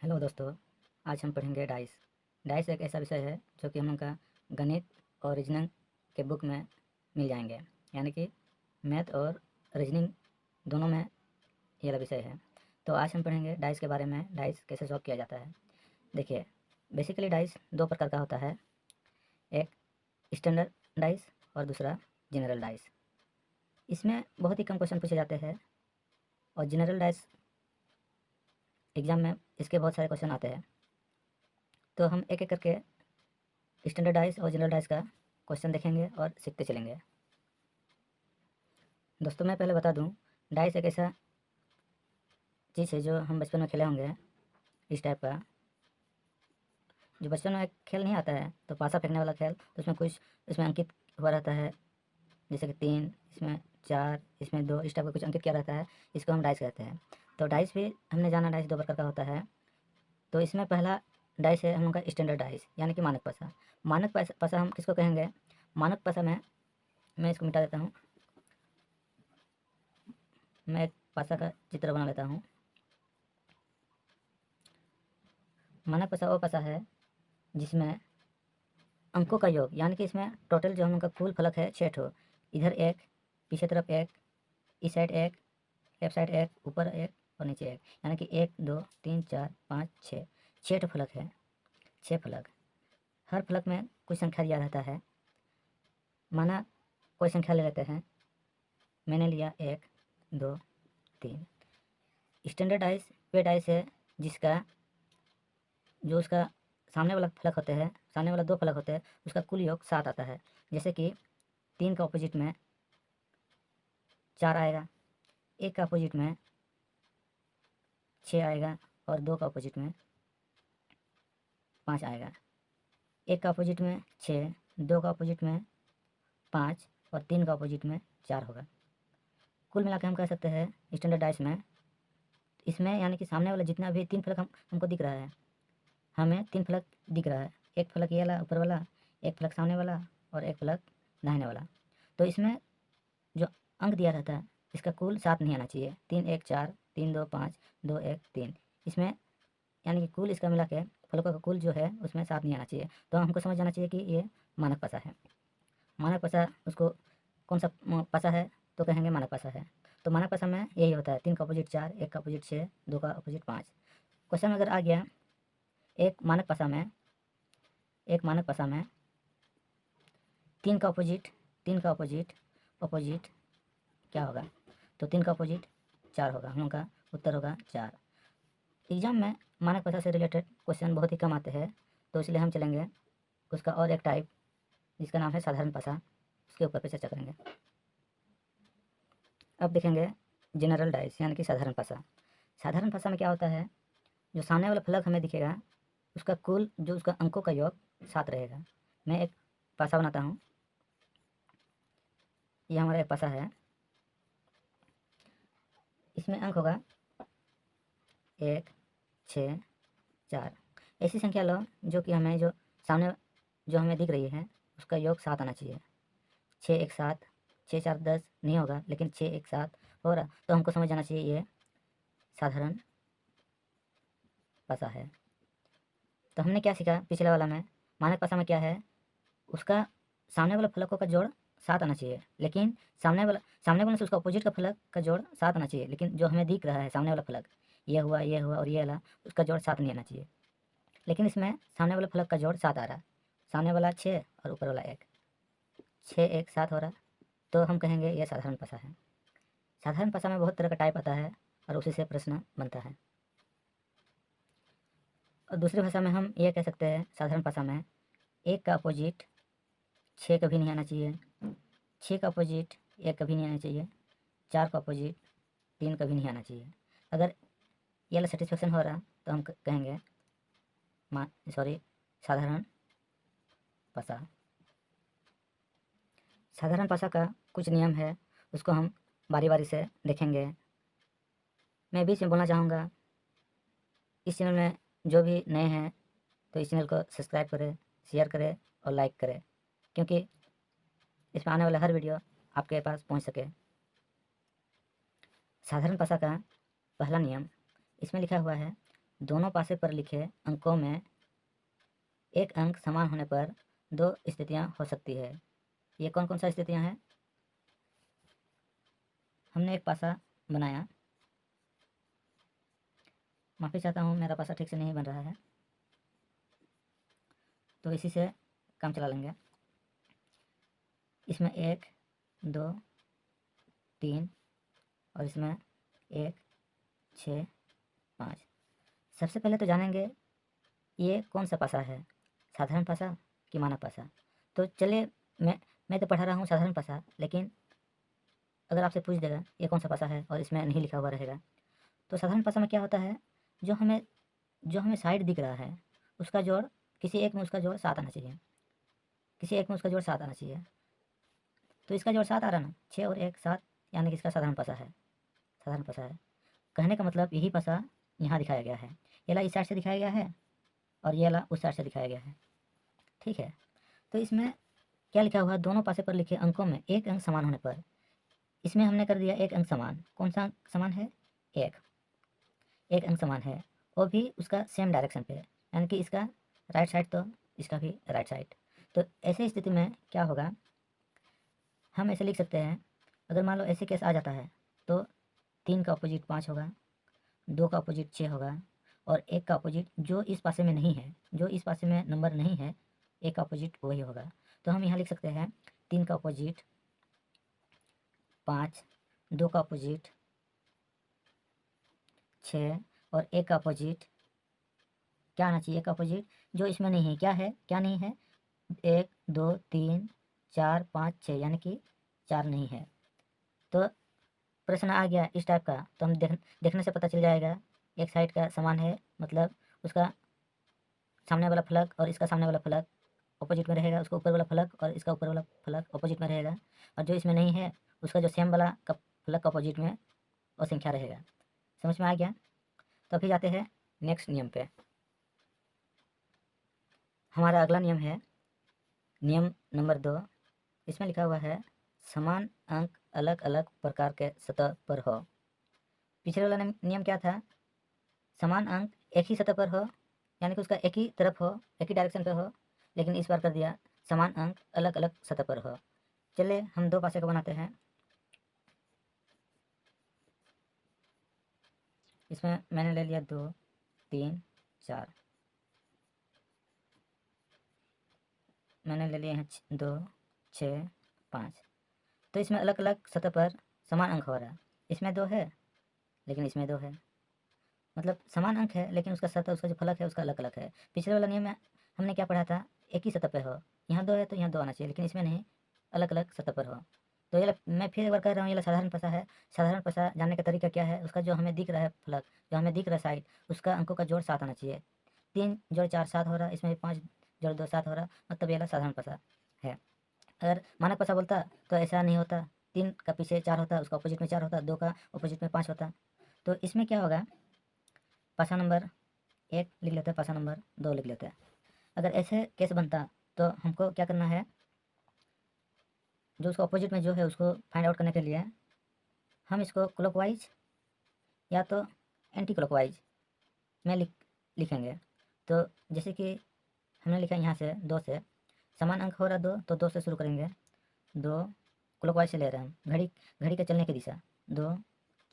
Hello दोस्तों, आज हम पढ़ेंगे डाइस। डाइस एक ऐसा विषय है जो कि हम लोग का गणित और रीजनिंग के बुक में मिल जाएंगे, यानी कि मैथ और रीजनिंग दोनों में ये वाला विषय है। तो आज हम पढ़ेंगे डाइस के बारे में, डाइस कैसे सॉल्व किया जाता है। देखिए, बेसिकली डाइस दो प्रकार का होता है, एक स्टैंडर्ड डाइस और दूसरा जनरल डाइस। इसमें बहुत ही कम क्वेश्चन पूछे जाते हैं और जनरल डाइस एग्ज़ाम में इसके बहुत सारे क्वेश्चन आते हैं। तो हम एक एक करके स्टैंडर्ड डाइस और जनरल डाइस का क्वेश्चन देखेंगे और सीखते चलेंगे। दोस्तों, मैं पहले बता दूं, डाइस एक ऐसा चीज़ है जो हम बचपन में खेले होंगे, इस टाइप का जो बचपन में खेल नहीं आता है। तो पासा फेंकने वाला खेल, तो उसमें कुछ इसमें अंकित हुआ रहता है, जैसे कि 3, इसमें 4, इसमें 2, इस टाइप का कुछ अंकित किया रहता है। इसको हम डाइस कहते हैं। तो डाइस भी हमने जाना, डाइस दो प्रकार का होता है। तो इसमें पहला डाइस है हम लोग का स्टैंडर्ड डाइस, यानी कि मानक पासा। मानक पासा हम किसको कहेंगे? मानक पासा में मैं इसको मिटा देता हूँ। मैं एक पासा का चित्र बना लेता हूँ। मानक पासा वो पासा है जिसमें अंकों का योग, यानी कि इसमें टोटल जो हम लोग का कुल फलक है 6 ठो। इधर एक, पीछे तरफ एक, इस साइड एक, लेफ्ट साइड एक, ऊपर एक और नीचे एक, यानी कि 1 2 3 4 5 6, 6 ठो फलक है। 6 फलक, हर फलक में कोई संख्या दिया रहता है। माना कोई संख्या ले लेते हैं, मैंने लिया 1 2 3। स्टैंडर्ड डाइस वे डाइस है जिसका जो उसका सामने वाला फलक होते हैं, सामने वाला 2 फलक होते हैं, उसका कुल योग 7 आता है। जैसे कि 3 का अपोजिट में 4 आएगा, 1 का अपोजिट में 6 आएगा और 2 का अपोजिट में 5 आएगा। 1 का अपोजिट में 6, 2 का अपोजिट में 5 और 3 का अपोजिट में 4 होगा। कुल मिला के हम कह सकते हैं स्टैंडर्ड डाइस में, इसमें यानी कि सामने वाला जितना भी 3 फलक हमको दिख रहा है, हमें 3 फलक दिख रहा है। एक फलक ये वाला ऊपर वाला, एक फलक सामने वाला और एक फलक दाहिने वाला। तो इसमें जो अंक दिया रहता है, इसका कुल 7 नहीं आना चाहिए। 3 1 4, 3 2 5, 2 1 3, इसमें यानी कि कुल इसका मिला के फलकों का कुल जो है उसमें 7 नहीं आना चाहिए। तो हमको समझ जाना चाहिए कि ये मानक पासा है। मानक पासा उसको कौन सा पासा है? तो कहेंगे मानक पासा है। तो मानक पासा में यही होता है, 3 का अपोजिट 4, 1 का अपोजिट 6, 2 का अपोजिट 5। क्वेश्चन अगर आ गया एक मानक पासा में, एक मानक पासा में 3 का अपोजिट, 3 का अपोजिट, अपोजिट क्या होगा? तो 3 का अपोजिट 4 होगा। हम लोग का उत्तर होगा 4। एग्जाम में मानक पासा से रिलेटेड क्वेश्चन बहुत ही कम आते हैं, तो इसलिए हम चलेंगे उसका और एक टाइप जिसका नाम है साधारण पासा, उसके ऊपर पे चर्चा करेंगे। अब देखेंगे जनरल डाइस, यानी कि साधारण पासा। साधारण पासा में क्या होता है, जो सामने वाला फलक हमें दिखेगा उसका कुल जो उसका अंकों का योग 7 रहेगा। मैं एक पासा बनाता हूँ, ये हमारा एक पासा है। इसमें अंक होगा 1 6 4। ऐसी संख्या लो जो कि हमें जो सामने जो हमें दिख रही है उसका योग 7 आना चाहिए। 6 1 7, 6 4 10 नहीं होगा, लेकिन 6 1 7 हो रहा, तो हमको समझ जाना चाहिए ये साधारण पासा है। तो हमने क्या सीखा पिछले वाला में? मानक पासा में क्या है, उसका सामने वाला फलकों का जोड़ 7 आना चाहिए, लेकिन सामने वाले से उसका अपोजिट का फलक का जोड़ 7 आना चाहिए, लेकिन जो हमें दिख रहा है सामने वाला फलक, ये हुआ और ये वाला, उसका जोड़ 7 नहीं आना चाहिए। लेकिन इसमें सामने वाले फलक का जोड़ 7 आ रहा, सामने वाला 6 और ऊपर वाला 1, 6 1 7 हो रहा, तो हम कहेंगे ये साधारण पासा है। साधारण पासा में बहुत तरह का टाइप आता है और उसी से प्रश्न बनता है। और दूसरी भाषा में हम ये कह सकते हैं साधारण भाषा में 1 का अपोजिट 6 कभी नहीं आना चाहिए, 6 का अपोजिट 1 कभी नहीं आना चाहिए, 4 का अपोजिट 3 कभी नहीं आना चाहिए। अगर ये वाला सेटिस्फेक्शन हो रहा तो हम कहेंगे साधारण भाषा। साधारण भाषा का कुछ नियम है, उसको हम बारी बारी से देखेंगे। मैं बीच में बोलना चाहूँगा, इस चैनल में जो भी नए हैं तो इस चैनल को सब्सक्राइब करें, शेयर करें और लाइक करें, क्योंकि इसमें आने वाला हर वीडियो आपके पास पहुंच सके। साधारण भाषा का पहला नियम इसमें लिखा हुआ है, दोनों पासे पर लिखे अंकों में एक अंक समान होने पर दो स्थितियां हो सकती है। ये कौन कौन सा स्थितियां हैं? हमने एक पासा बनाया, माफ़ी चाहता हूँ मेरा पासा ठीक से नहीं बन रहा है, तो इसी से काम चला लेंगे। इसमें 1 2 3 और इसमें 1 6 5। सबसे पहले तो जानेंगे ये कौन सा पासा है, साधारण पासा कि मानक पासा। तो चलिए मैं तो पढ़ा रहा हूँ साधारण पासा, लेकिन अगर आपसे पूछ देगा ये कौन सा पासा है और इसमें नहीं लिखा हुआ रहेगा, तो साधारण पासा में क्या होता है, जो हमें साइड दिख रहा है उसका जोड़, किसी एक में उसका जोड़ 7 आना चाहिए, किसी एक में उसका जोड़ 7 आना चाहिए। तो इसका जोड़ 7 आ रहा ना, 6 और 1 7, यानी कि इसका साधारण पासा है, साधारण पासा है। कहने का मतलब यही पासा यहाँ दिखाया गया है, ये वाला इस साइड से दिखाया गया है और ये वाला उस साइड से दिखाया गया है, ठीक है। तो इसमें क्या लिखा हुआ है, दोनों पासे पर लिखे अंकों में एक अंक समान होने पर, इसमें हमने कर दिया एक अंक समान। कौन सा अंक समान है? एक अंक समान है, वो भी उसका सेम डायरेक्शन पे, यानी कि इसका राइट साइड तो इसका भी राइट साइड। तो ऐसे स्थिति में क्या होगा, हम ऐसे लिख सकते हैं, अगर मान लो ऐसे केस आ जाता है तो 3 का अपोजिट 5 होगा, 2 का अपोजिट 6 होगा और 1 का अपोजिट जो इस पासे में नहीं है, जो इस पासे में नंबर नहीं है, 1 का अपोजिट वही होगा। तो हम यहाँ लिख सकते हैं 3 का अपोजिट 5, 2 का अपोजिट 6 और 1 का अपोजिट क्या आना चाहिए, 1 का अपोजिट जो इसमें नहीं है, क्या है, क्या नहीं है, 1 2 3 4 5 6, यानी कि 4 नहीं है। तो प्रश्न आ गया इस टाइप का, तो हम देखने से पता चल जाएगा एक साइड का समान है, मतलब उसका सामने वाला फलक और इसका सामने वाला फलक अपोजिट में रहेगा, उसका ऊपर वाला फलक और इसका ऊपर वाला फलक अपोजिट में रहेगा, और जो इसमें नहीं है उसका जो सेम वाला का फलक अपोजिट में वो संख्या रहेगा। समझ में आ गया? तो अभी जाते हैं नेक्स्ट नियम पे। हमारा अगला नियम है नियम नंबर 2। इसमें लिखा हुआ है समान अंक अलग अलग प्रकार के सतह पर हो। पिछले वाला नियम क्या था, समान अंक एक ही सतह पर हो, यानी कि उसका एक ही तरफ हो, एक ही डायरेक्शन पे हो, लेकिन इस बार कर दिया समान अंक अलग अलग सतह पर हो। चलिए हम दो पासे को बनाते हैं। इसमें मैंने ले लिया 2 3 4, मैंने ले लिए हैं 2 6 5। तो इसमें अलग अलग सतह पर समान अंक हो रहा है, इसमें 2 है लेकिन इसमें 2 है, मतलब समान अंक है लेकिन उसका सतह, उसका जो फलक है उसका अलग अलग है। पिछले वाला नियम में हमने क्या पढ़ा था, एक ही सतह पे हो, यहाँ 2 है तो यहाँ 2 आना चाहिए, लेकिन इसमें नहीं, अलग अलग सतह पर हो। तो ये मैं फिर एक बार कह रहा हूँ, ये साधारण पसा है। साधारण पसा जानने का तरीका क्या है, उसका जो हमें दिख रहा है फलक, जो हमें दिख रहा है साइड, उसका अंकों का जोड़ 7 आना चाहिए। 3 जोड़ 4 7 हो रहा है, इसमें 5 जोड़ 2 7 हो रहा है, मतलब ये साधारण पसा है। अगर मानक पसा बोलता तो ऐसा नहीं होता, 3 का पीछे 4 होता, उसका अपोजिट में 4 होता, 2 का अपोजिट में 5 होता। तो इसमें क्या होगा, पासा नंबर 1 लिख लेते हैं, पासा नंबर 2 लिख लेते हैं। अगर ऐसे केस बनता तो हमको क्या करना है, जो उसका अपोजिट में जो है उसको फाइंड आउट करने के लिए हम इसको क्लॉकवाइज या तो एंटी क्लॉकवाइज में लिखेंगे। तो जैसे कि हमने लिखा यहाँ से 2 से समान अंक हो रहा 2, तो 2 से शुरू करेंगे, 2 क्लॉकवाइज से ले रहे हैं हम, घड़ी घड़ी के चलने की दिशा, 2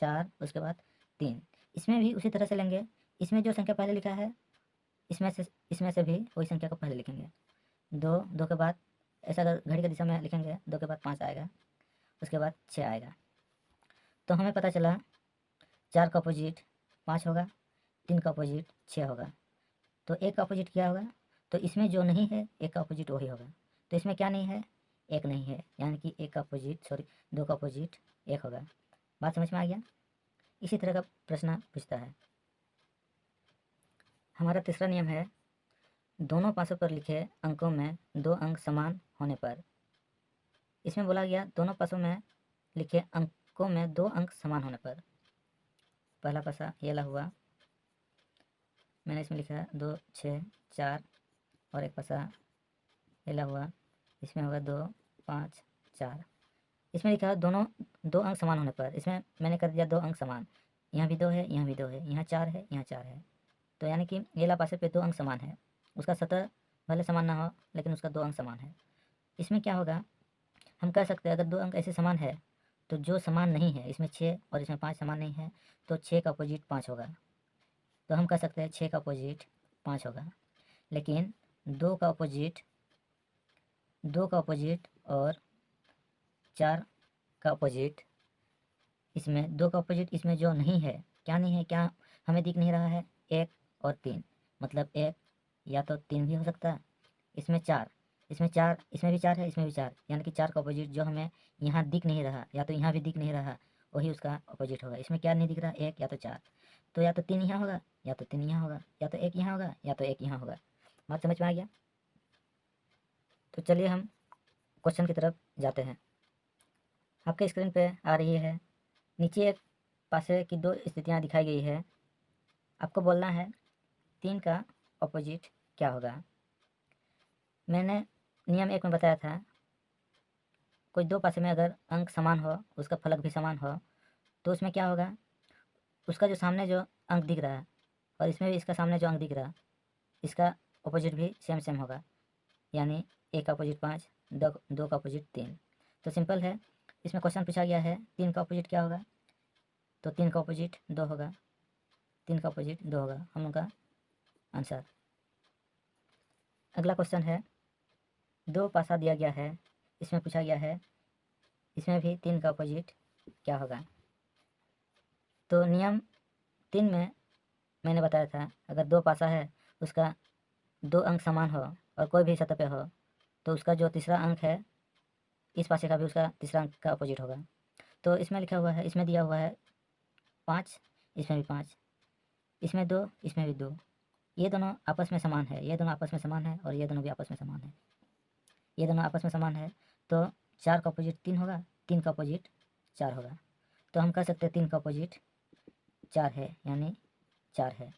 4 उसके बाद 3। इसमें भी उसी तरह से लेंगे, इसमें जो संख्या पहले लिखा है इसमें से भी वही संख्या को पहले लिखेंगे। 2 2 के बाद ऐसा अगर घड़ी की दिशा में लिखेंगे, 2 के बाद 5 आएगा, उसके बाद 6 आएगा। तो हमें पता चला 4 का अपोजिट 5 होगा, 3 का अपोजिट 6 होगा, तो 1 का अपोजिट क्या होगा, तो इसमें जो नहीं है 1 का अपोजिट वही होगा। तो इसमें क्या नहीं है, 1 नहीं है, यानी कि 1 का अपोजिट 2 का अपोजिट 1 होगा। बात समझ में आ गया? इसी तरह का प्रश्न पूछता है। हमारा तीसरा नियम है दोनों पासों पर लिखे अंकों में 2 अंक समान होने पर। इसमें बोला गया दोनों पासों में लिखे अंकों में 2 अंक समान होने पर। पहला पासा ये ला हुआ, मैंने इसमें लिखा 2 6 4, और एक पासा ये ला हुआ, इसमें होगा 2 5 4। इसमें लिखा दोनों 2 अंक समान होने पर, इसमें मैंने कर दिया 2 अंक समान, यहाँ भी 2 है, यहाँ भी 2 है, यहाँ 4 है, यहाँ 4 है। तो यानी कि ये लापासे पे 2 अंक समान है, उसका सतह भले समान ना हो लेकिन उसका 2 अंक समान है। इसमें क्या होगा, हम कह सकते हैं अगर 2 अंक ऐसे समान है तो जो समान नहीं है, इसमें 6 और इसमें 5 समान नहीं है, तो 6 का अपोजिट 5 होगा। तो हम कह सकते हैं 6 का अपोजिट 5 होगा। लेकिन 2 का अपोजिट और 4 का अपोजिट, इसमें 2 का अपोजिट इसमें जो नहीं है, क्या नहीं है, क्या हमें दिख नहीं रहा है, 1 और 3, मतलब 1 या तो 3 भी हो सकता है। इसमें 4, इसमें भी 4 है, इसमें भी 4, यानी कि 4 का अपोजिट जो हमें यहाँ दिख नहीं रहा, या तो यहाँ भी दिख नहीं रहा, वही उसका अपोजिट होगा। इसमें क्या नहीं दिख रहा, 1 या तो 4, तो या तो 3 यहाँ होगा, या तो 3 यहाँ होगा, या तो 1 यहाँ होगा, या तो 1 यहाँ होगा। बात समझ में आ गया? तो चलिए हम क्वेश्चन की तरफ जाते हैं। आपके स्क्रीन पे आ रही है, नीचे एक पासे की 2 स्थितियाँ दिखाई गई है। आपको बोलना है 3 का अपोजिट क्या होगा। मैंने नियम 1 में बताया था, कोई 2 पासे में अगर अंक समान हो, उसका फलक भी समान हो, तो उसमें क्या होगा, उसका जो सामने जो अंक दिख रहा है और इसमें भी इसका सामने जो अंक दिख रहा है, इसका अपोजिट भी सेम सेम होगा। यानी 1 का अपोजिट 5, 2 का अपोजिट 3। तो सिंपल है, इसमें क्वेश्चन पूछा गया है 3 का अपोजिट क्या होगा, तो 3 का अपोजिट 2 होगा, 3 का अपोजिट 2 होगा हम लोग का आंसर। अगला क्वेश्चन है, 2 पासा दिया गया है, इसमें पूछा गया है इसमें भी 3 का अपोजिट क्या होगा। तो नियम 3 में मैंने बताया था, अगर 2 पासा है, उसका 2 अंक समान हो और कोई भी सतह पे हो, तो उसका जो तीसरा अंक है, इस पासे का भी उसका तीसरा अंक का अपोजिट होगा। तो इसमें लिखा हुआ है, इसमें दिया हुआ है 5, इसमें भी 5, इसमें 2, इसमें भी 2, ये दोनों आपस में समान है, ये दोनों आपस में समान है, और ये दोनों भी आपस में समान है, ये दोनों आपस में समान है। तो 4 का अपोजिट 3 होगा, 3 का अपोजिट 4 होगा। तो हम कह सकते हैं 3 का अपोजिट 4 है, यानी 4 है,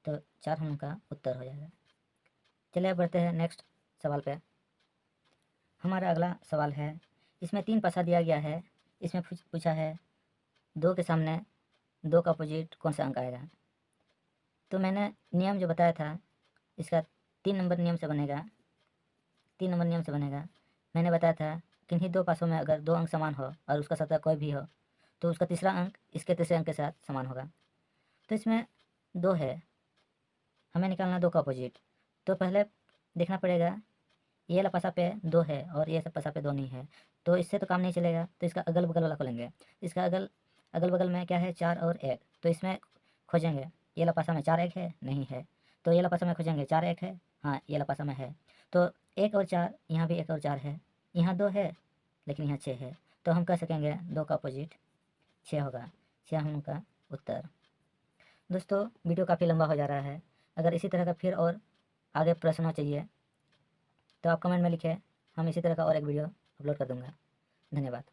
तो 4 हम उनका उत्तर हो जाएगा। चलिए अब बढ़ते हैं नेक्स्ट सवाल पे। हमारा अगला सवाल है, इसमें 3 पासा दिया गया है, इसमें पूछा है 2 के सामने 2 का अपोजिट कौन सा अंक आएगा। तो मैंने नियम जो बताया था, इसका 3 नंबर नियम से बनेगा, 3 नंबर नियम से बनेगा। मैंने बताया था किन्हीं 2 पासों में अगर 2 अंक समान हो और उसका सतह कोई भी हो, तो उसका तीसरा अंक इसके तीसरे अंक के साथ समान होगा। तो इसमें 2 है, हमें निकालना 2 का अपोजिट। तो पहले देखना पड़ेगा, ये वाला पासा पे 2 है और ये सब पासा पे 2 नहीं है, तो इससे तो काम नहीं चलेगा। तो इसका अगल बगल वाला खोलेंगे, इसका अगल बगल में क्या है, 4 और 1, तो इसमें खोजेंगे, ये वाला पासा में 4 1 है, नहीं है, तो ये वाला पासा में खोजेंगे 4 1 है, हाँ ये वाला पासा में है। तो 1 और 4, यहाँ भी 1 और 4 है, यहाँ 2 है लेकिन यहाँ 6 है, तो हम कह सकेंगे 2 का अपोजिट 6 होगा, 6 हम उनका उत्तर। दोस्तों वीडियो काफ़ी लंबा हो जा रहा है, अगर इसी तरह का फिर और आगे प्रश्न चाहिए तो आप कमेंट में लिखें, हम इसी तरह का और एक वीडियो अपलोड कर दूँगा। धन्यवाद।